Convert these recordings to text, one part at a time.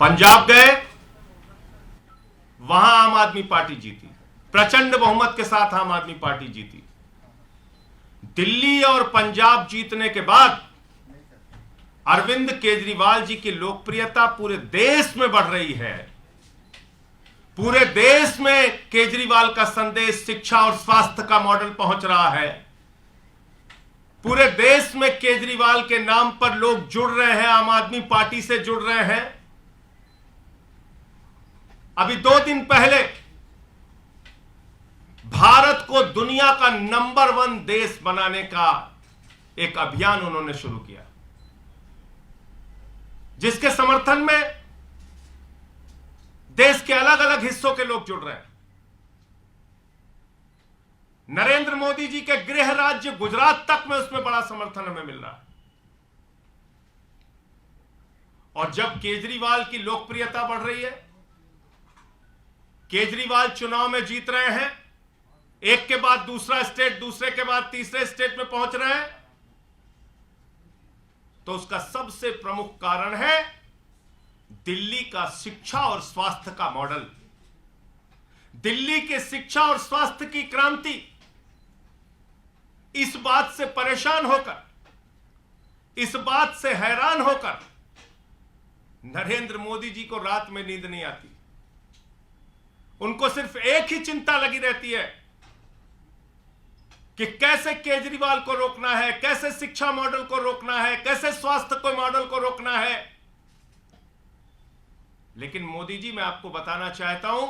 पंजाब गए, वहां आम आदमी पार्टी जीती, प्रचंड बहुमत के साथ आम आदमी पार्टी जीती। दिल्ली और पंजाब जीतने के बाद अरविंद केजरीवाल जी की लोकप्रियता पूरे देश में बढ़ रही है। पूरे देश में केजरीवाल का संदेश शिक्षा और स्वास्थ्य का मॉडल पहुंच रहा है। पूरे देश में केजरीवाल के नाम पर लोग जुड़ रहे हैं, आम आदमी पार्टी से जुड़ रहे हैं। अभी 2 दिन पहले भारत को दुनिया का नंबर 1 देश बनाने का एक अभियान उन्होंने शुरू किया, जिसके समर्थन में देश के अलग अलग हिस्सों के लोग जुड़ रहे हैं। नरेंद्र मोदी जी के गृह राज्य गुजरात तक में उसमें बड़ा समर्थन हमें मिल रहा है। और जब केजरीवाल की लोकप्रियता बढ़ रही है, केजरीवाल चुनाव में जीत रहे हैं, एक के बाद दूसरा स्टेट, दूसरे के बाद तीसरे स्टेट में पहुंच रहे हैं, तो उसका सबसे प्रमुख कारण है दिल्ली का शिक्षा और स्वास्थ्य का मॉडल। दिल्ली के शिक्षा और स्वास्थ्य की क्रांति। इस बात से परेशान होकर, इस बात से हैरान होकर नरेंद्र मोदी जी को रात में नींद नहीं आती। उनको सिर्फ एक ही चिंता लगी रहती है कि कैसे केजरीवाल को रोकना है, कैसे शिक्षा मॉडल को रोकना है, कैसे स्वास्थ्य को मॉडल को रोकना है। लेकिन मोदी जी, मैं आपको बताना चाहता हूं,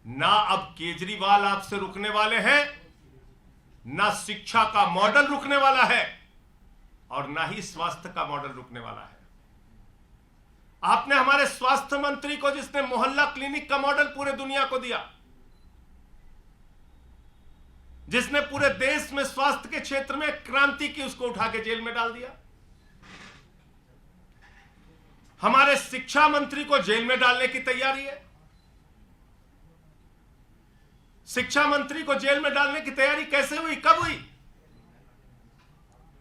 ना अब केजरीवाल आपसे रुकने वाले हैं, ना शिक्षा का मॉडल रुकने वाला है, और ना ही स्वास्थ्य का मॉडल रुकने वाला है। आपने हमारे स्वास्थ्य मंत्री को, जिसने मोहल्ला क्लिनिक का मॉडल पूरे दुनिया को दिया, जिसने पूरे देश में स्वास्थ्य के क्षेत्र में क्रांति की, उसको उठा के जेल में डाल दिया। हमारे शिक्षा मंत्री को जेल में डालने की तैयारी है। शिक्षा मंत्री को जेल में डालने की तैयारी कैसे हुई, कब हुई?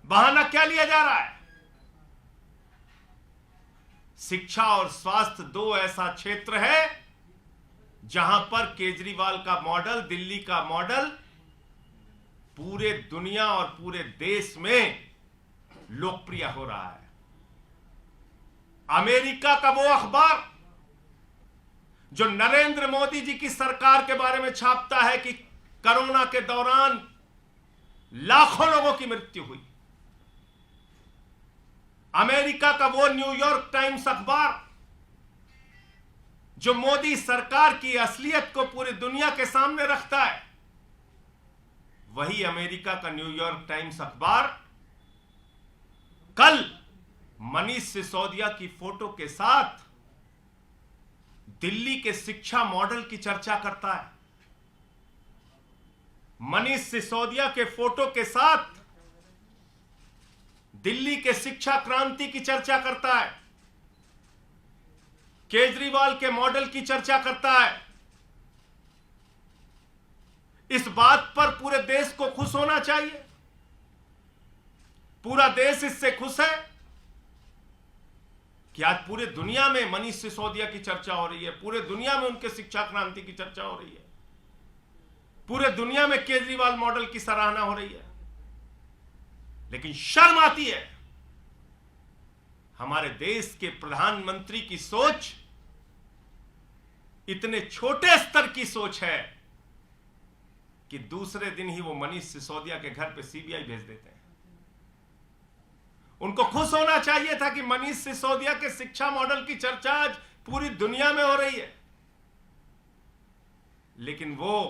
बहाना क्या लिया जा रहा है? शिक्षा और स्वास्थ्य 2 ऐसा क्षेत्र है जहां पर केजरीवाल का मॉडल, दिल्ली का मॉडल पूरे दुनिया और पूरे देश में लोकप्रिय हो रहा है। अमेरिका का वो अखबार जो नरेंद्र मोदी जी की सरकार के बारे में छापता है कि कोरोना के दौरान लाखों लोगों की मृत्यु हुई, अमेरिका का वो न्यूयॉर्क टाइम्स अखबार जो मोदी सरकार की असलियत को पूरी दुनिया के सामने रखता है, वही अमेरिका का न्यूयॉर्क टाइम्स अखबार कल मनीष सिसोदिया की फोटो के साथ दिल्ली के शिक्षा मॉडल की चर्चा करता है। मनीष सिसोदिया के फोटो के साथ दिल्ली के शिक्षा क्रांति की चर्चा करता है, केजरीवाल के मॉडल की चर्चा करता है। इस बात पर पूरे देश को खुश होना चाहिए। पूरा देश इससे खुश है कि आज पूरे दुनिया में मनीष सिसोदिया की चर्चा हो रही है, पूरे दुनिया में उनके शिक्षा क्रांति की चर्चा हो रही है, पूरे दुनिया में केजरीवाल मॉडल की सराहना हो रही है। लेकिन शर्म आती है, हमारे देश के प्रधानमंत्री की सोच इतने छोटे स्तर की सोच है कि दूसरे दिन ही वो मनीष सिसोदिया के घर पे सीबीआई भेज देते हैं। उनको खुश होना चाहिए था कि मनीष सिसोदिया के शिक्षा मॉडल की चर्चा आज पूरी दुनिया में हो रही है, लेकिन वो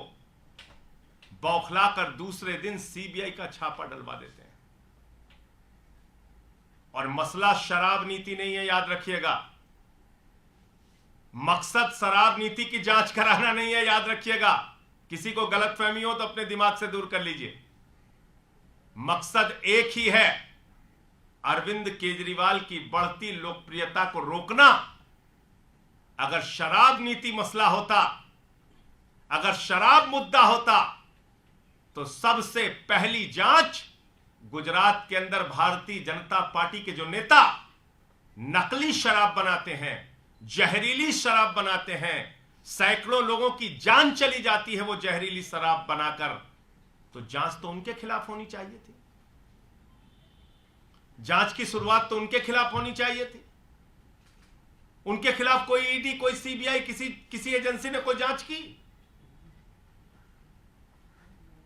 बौखलाकर दूसरे दिन सीबीआई का छापा डलवा देते हैं। और मसला शराब नीति नहीं है, याद रखिएगा। मकसद शराब नीति की जांच कराना नहीं है, याद रखिएगा। किसी को गलतफहमी हो तो अपने दिमाग से दूर कर लीजिए। मकसद एक ही है, अरविंद केजरीवाल की बढ़ती लोकप्रियता को रोकना। अगर शराब नीति मसला होता, अगर शराब मुद्दा होता, तो सबसे पहली जांच गुजरात के अंदर भारतीय जनता पार्टी के जो नेता नकली शराब बनाते हैं, जहरीली शराब बनाते हैं, सैकड़ों लोगों की जान चली जाती है वो जहरीली शराब बनाकर, तो जांच तो उनके खिलाफ होनी चाहिए थी। जांच की शुरुआत तो उनके खिलाफ होनी चाहिए थी। उनके खिलाफ कोई ईडी, कोई सीबीआई, किसी एजेंसी ने कोई जांच की?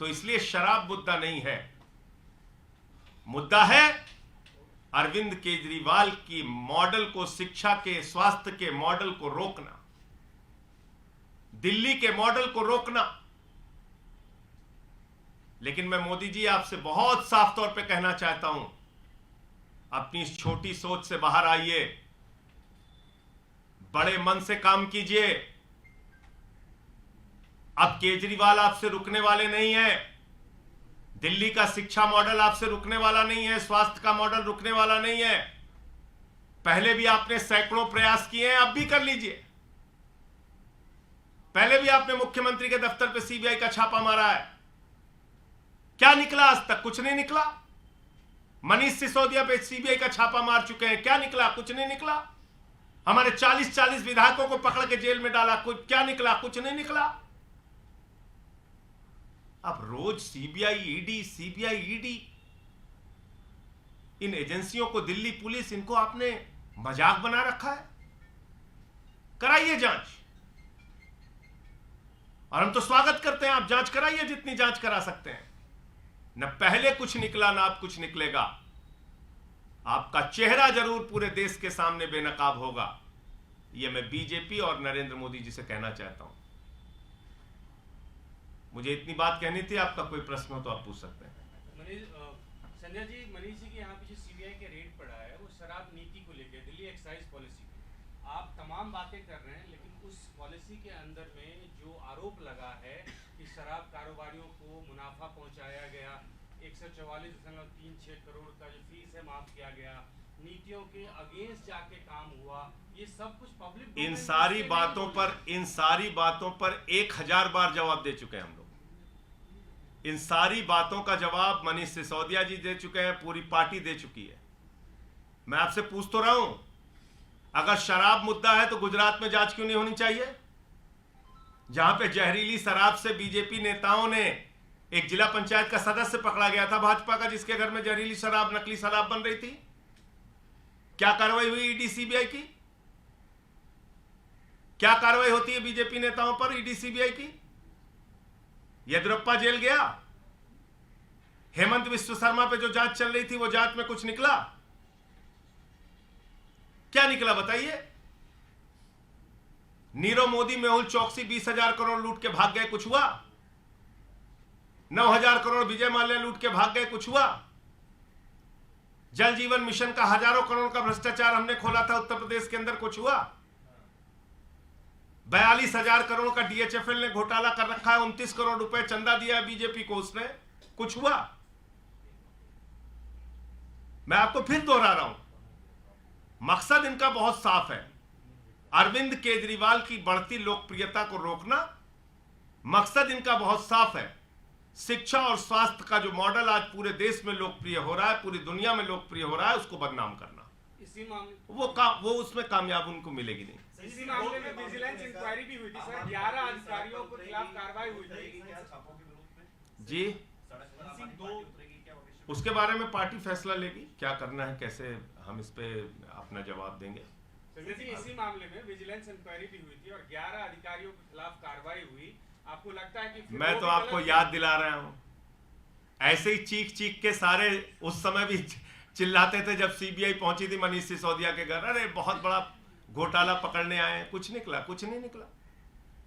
तो इसलिए शराब मुद्दा नहीं है, मुद्दा है अरविंद केजरीवाल की मॉडल को, शिक्षा के, स्वास्थ्य के मॉडल को रोकना, दिल्ली के मॉडल को रोकना। लेकिन मैं मोदी जी आपसे बहुत साफ तौर पे कहना चाहता हूं, अपनी इस छोटी सोच से बाहर आइए, बड़े मन से काम कीजिए। अब केजरीवाल आपसे रुकने वाले नहीं है, दिल्ली का शिक्षा मॉडल आपसे रुकने वाला नहीं है, स्वास्थ्य का मॉडल रुकने वाला नहीं है। पहले भी आपने सैकड़ों प्रयास किए हैं, अब भी कर लीजिए। पहले भी आपने मुख्यमंत्री के दफ्तर पे सीबीआई का छापा मारा है, क्या निकला? आज तक कुछ नहीं निकला। मनीष सिसोदिया पे सीबीआई का छापा मार चुके हैं, क्या निकला? कुछ नहीं निकला। हमारे 40-40 विधायकों को पकड़ के जेल में डाला, कुछ क्या निकला? कुछ नहीं निकला। अब रोज सीबीआई ईडी, इन एजेंसियों को, दिल्ली पुलिस, इनको आपने मजाक बना रखा है। कराइए जांच, और हम तो स्वागत करते हैं, आप जांच कराइए जितनी जांच करा सकते हैं। न पहले कुछ निकला, ना अब कुछ निकलेगा। आपका चेहरा जरूर पूरे देश के सामने बेनकाब होगा, यह मैं बीजेपी और नरेंद्र मोदी जी से कहना चाहता हूं। मुझे इतनी बात कहनी थी, आपका कोई प्रश्न हो तो आप पूछ सकते हैं। संजय जी, मनीष जी के यहाँ पीछे सीबीआई के रेड पड़ा है, वो शराब नीति को लेकर, दिल्ली एक्साइज पॉलिसी की आप तमाम बातें कर रहे हैं, लेकिन उस पॉलिसी के अंदर में जो आरोप लगा है कि शराब कारोबारियों को मुनाफा पहुंचाया गया, 144.36 करोड़ का जो फीस है माफ किया गया, नीतियों के अगेंस्ट जाके काम हुआ, ये सब कुछ पब्लिक, इन सारी बातों पर 1000 बार जवाब दे चुके हैं हम लोग। इन सारी बातों का जवाब मनीष सिसोदिया जी दे चुके हैं, पूरी पार्टी दे चुकी है। मैं आपसे पूछ तो रहा हूं, अगर शराब मुद्दा है तो गुजरात में जांच क्यों नहीं होनी चाहिए, जहां पे जहरीली शराब से बीजेपी नेताओं ने, एक जिला पंचायत का सदस्य पकड़ा गया था भाजपा का, जिसके घर में जहरीली शराब, नकली शराब बन रही थी। क्या कार्रवाई हुई ईडी सीबीआई की? क्या कार्रवाई होती है बीजेपी नेताओं पर ईडी सीबीआई की? येदियुरप्पा जेल गया, हेमंत विश्व शर्मा पे जो जांच चल रही थी वो जांच में कुछ निकला? क्या निकला बताइए? नीरव मोदी, मेहुल चौकसी 20,000 करोड़ लूट के भाग गए, कुछ हुआ? 9,000 करोड़ विजय माल्या लूट के भाग गए, कुछ हुआ? जल जीवन मिशन का हजारों करोड़ का भ्रष्टाचार हमने खोला था उत्तर प्रदेश के अंदर, कुछ हुआ? 42,000 करोड़ का डीएचएफएल ने घोटाला कर रखा है, 29 करोड़ रुपए चंदा दिया है बीजेपी को उसने, कुछ हुआ? मैं आपको फिर दोहरा रहा हूं, मकसद इनका बहुत साफ है, अरविंद केजरीवाल की बढ़ती लोकप्रियता को रोकना। मकसद इनका बहुत साफ है, शिक्षा और स्वास्थ्य का जो मॉडल आज पूरे देश में लोकप्रिय हो रहा है, पूरी दुनिया में लोकप्रिय हो रहा है, उसको बदनाम करना। इसी मामले वो उसमें कामयाब उनको मिलेगी नहीं। इसी मामले में विजिलेंस इंक्वायरी भी हुई थी सर, 11 अधिकारियों के खिलाफ कार्रवाई हुई थी जी। उसके बारे में पार्टी फैसला लेगी, क्या करना है, कैसे हम इस पे अपना जवाब देंगे। इसी मामले में विजिलेंस इंक्वायरी भी हुई थी और 11 अधिकारियों के खिलाफ कार्रवाई हुई। आपको लगता है कि मैं तो आपको याद दिला रहा हूं, ऐसे ही चीख चीख के सारे उस समय भी चिल्लाते थे जब सीबीआई पहुंची थी मनीष सिसोदिया के घर, अरे बहुत बड़ा घोटाला पकड़ने आए हैं, कुछ निकला? कुछ नहीं निकला।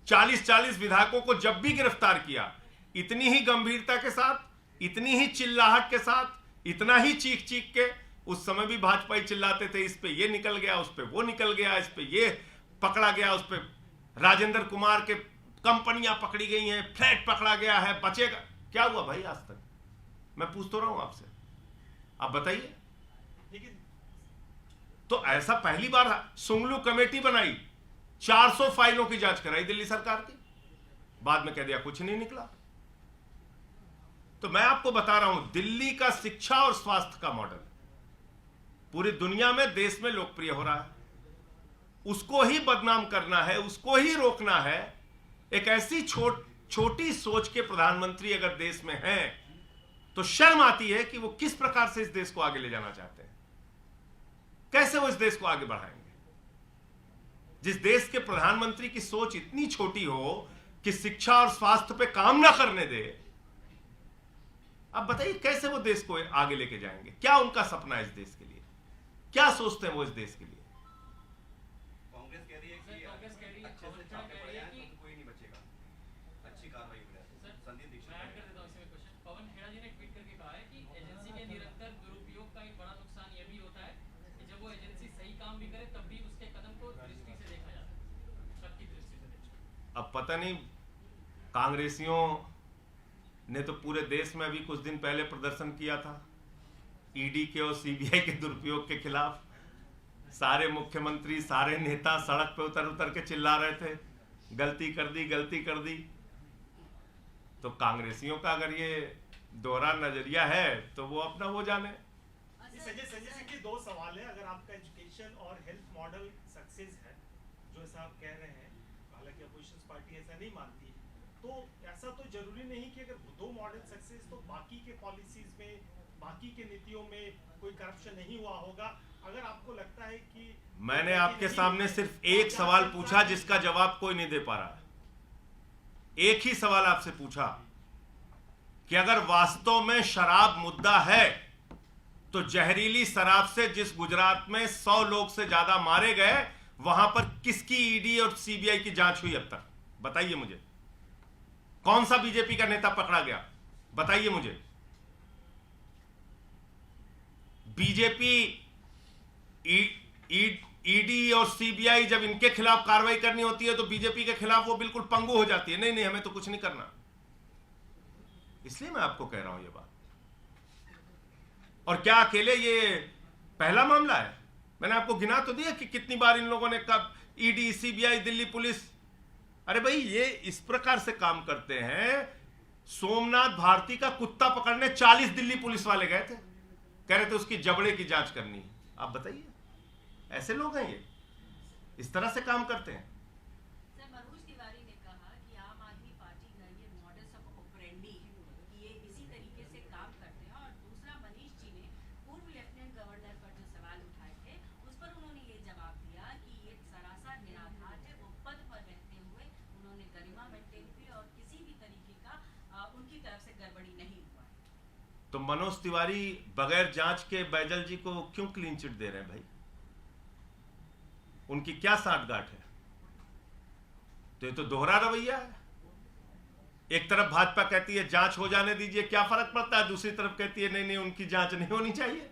40-40 विधायकों को जब भी गिरफ्तार किया, इतनी ही गंभीरता के साथ, इतनी ही चिल्लाहट के साथ, इतना ही चीख चीख के, उस समय भी भाजपा ही चिल्लाते थे, इस पे ये निकल गया, उस पे वो निकल गया, इस पे ये पकड़ा गया, उस पे राजेंद्र कुमार के कंपनियां पकड़ी गई हैं, फ्लैट पकड़ा गया है, बचेगा क्या? हुआ भाई आज तक? मैं पूछ तो रहा हूं आपसे, आप बताइए। तो ऐसा पहली बार सुंगलू कमेटी बनाई, 400 फाइलों की जांच कराई दिल्ली सरकार की, बाद में कह दिया कुछ नहीं निकला। तो मैं आपको बता रहा हूं, दिल्ली का शिक्षा और स्वास्थ्य का मॉडल पूरी दुनिया में, देश में लोकप्रिय हो रहा है। उसको ही बदनाम करना है, उसको ही रोकना है। एक ऐसी छोटी सोच के प्रधानमंत्री अगर देश में हैं तो शर्म आती है कि वो किस प्रकार से इस देश को आगे ले जाना चाहते हैं, कैसे वो इस देश को आगे बढ़ाएंगे। जिस देश के प्रधानमंत्री की सोच इतनी छोटी हो कि शिक्षा और स्वास्थ्य पे काम ना करने दे, अब बताइए कैसे वो देश को आगे लेके जाएंगे। क्या उनका सपना है इस देश के लिए, क्या सोचते हैं वो इस देश के लिए। कांग्रेस कह रही है कि कांग्रेस कह रही है अच्छे से छापे पड़े हैं तो कोई नहीं बचेगा, अच्छी कार्रवाई हो गया। संदीप दीक्षित मैं ऐड कर देता हूं इसमें क्वेश्चन। पवन खेड़ा जी ने ट्वीट करके कहा है कि एजेंसी के निरंतर दुरुपयोग का एक बड़ा नुकसान यह भी होता है कि जब वो एजेंसी सही काम भी करे तब भी उसके कदम को दृष्टि से देखा जाता है, शक की दृष्टि से देखा। अब पता नहीं, कांग्रेसियों ने तो पूरे देश में अभी कुछ दिन पहले प्रदर्शन किया था ईडी के और सीबीआई के दुरुपयोग के खिलाफ। सारे मुख्यमंत्री, सारे नेता सड़क पे उतर उतर के चिल्ला रहे थे, गलती कर दी, गलती कर दी। तो कांग्रेसियों का अगर ये दोहरा नजरिया है तो वो अपना वो जाने। संजय सिंह की दो सवाल है। अगर आपका एजुकेशन और हेल्थ मॉडल सक्सेस है, जो ऐसा आप कह रहे हैं, हालांकि अपोजिशन पार्टी ऐसा नहीं मानती, तो ऐसा तो जरूरी नहीं कि अगर दो मॉडल सक्सेस तो बाकी के पॉलिसीज में, बाकी के नीतियों में कोई करप्शन नहीं हुआ होगा। अगर आपको लगता है कि मैंने आपके सामने सिर्फ एक सवाल पूछा जिसका जवाब कोई नहीं दे पा रहा। एक ही सवाल आपसे पूछा कि अगर वास्तव में शराब मुद्दा है तो जहरीली शराब से जिस गुजरात में 100 लोग से ज्यादा मारे गए, वहां पर किसकी ईडी और सीबीआई की जांच हुई अब तक? बताइए मुझे। कौन सा बीजेपी का नेता पकड़ा गया? बताइए मुझे। बीजेपी ईडी और सीबीआई जब इनके खिलाफ कार्रवाई करनी होती है तो बीजेपी के खिलाफ वो बिल्कुल पंगु हो जाती है। नहीं नहीं, हमें तो कुछ नहीं करना। इसलिए मैं आपको कह रहा हूं ये बात। और क्या अकेले ये पहला मामला है? मैंने आपको गिना तो दिया कि कितनी बार इन लोगों ने कब ईडी, सीबीआई, दिल्ली पुलिस। अरे भाई, ये इस प्रकार से काम करते हैं। सोमनाथ भारती का कुत्ता पकड़ने 40 दिल्ली पुलिस वाले गए थे, कह रहे थे उसकी जबड़े की जांच करनी है। आप बताइए, ऐसे लोग हैं ये, इस तरह से काम करते हैं। सर, मनोज तिवारी ने कहा कि आम आदमी पार्टी का ये मॉडस ऑफ ऑपरेंडी है कि ये इसी तरीके से काम करते हैं। और दूसरा, मनीष जी ने पूर्व लेफ्टिनेंट गवर्नर पर जो सवाल उठाए थे उस पर उन्होंने ये जवाब दिया कि ये सरासर निराधार है। वो पद पर रहते हुए उन्होंने गरिमा मेंटेन की और किसी भी तरीके का उनकी तरफ से गड़बड़ी नहीं हुआ है। तो मनोज तिवारी बगैर जांच के बैजल जी को क्यों क्लीन चिट दे रहे हैं भाई? उनकी क्या साठगांठ है? तो ये तो दोहरा रवैया है। एक तरफ भाजपा कहती है जांच हो जाने दीजिए, क्या फर्क पड़ता है, दूसरी तरफ कहती है नहीं नहीं, उनकी जांच नहीं होनी चाहिए।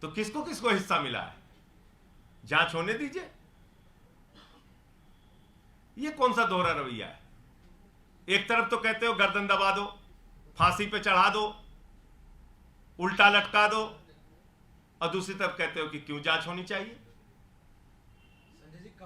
तो किसको किसको हिस्सा मिला है? जांच होने दीजिए। ये कौन सा दोहरा रवैया है? एक तरफ तो कहते हो गर्दन दबा दो, फांसी पे चढ़ा दो, उल्टा लटका दो, और दूसरी तरफ कहते हो कि क्यों जांच होनी चाहिए।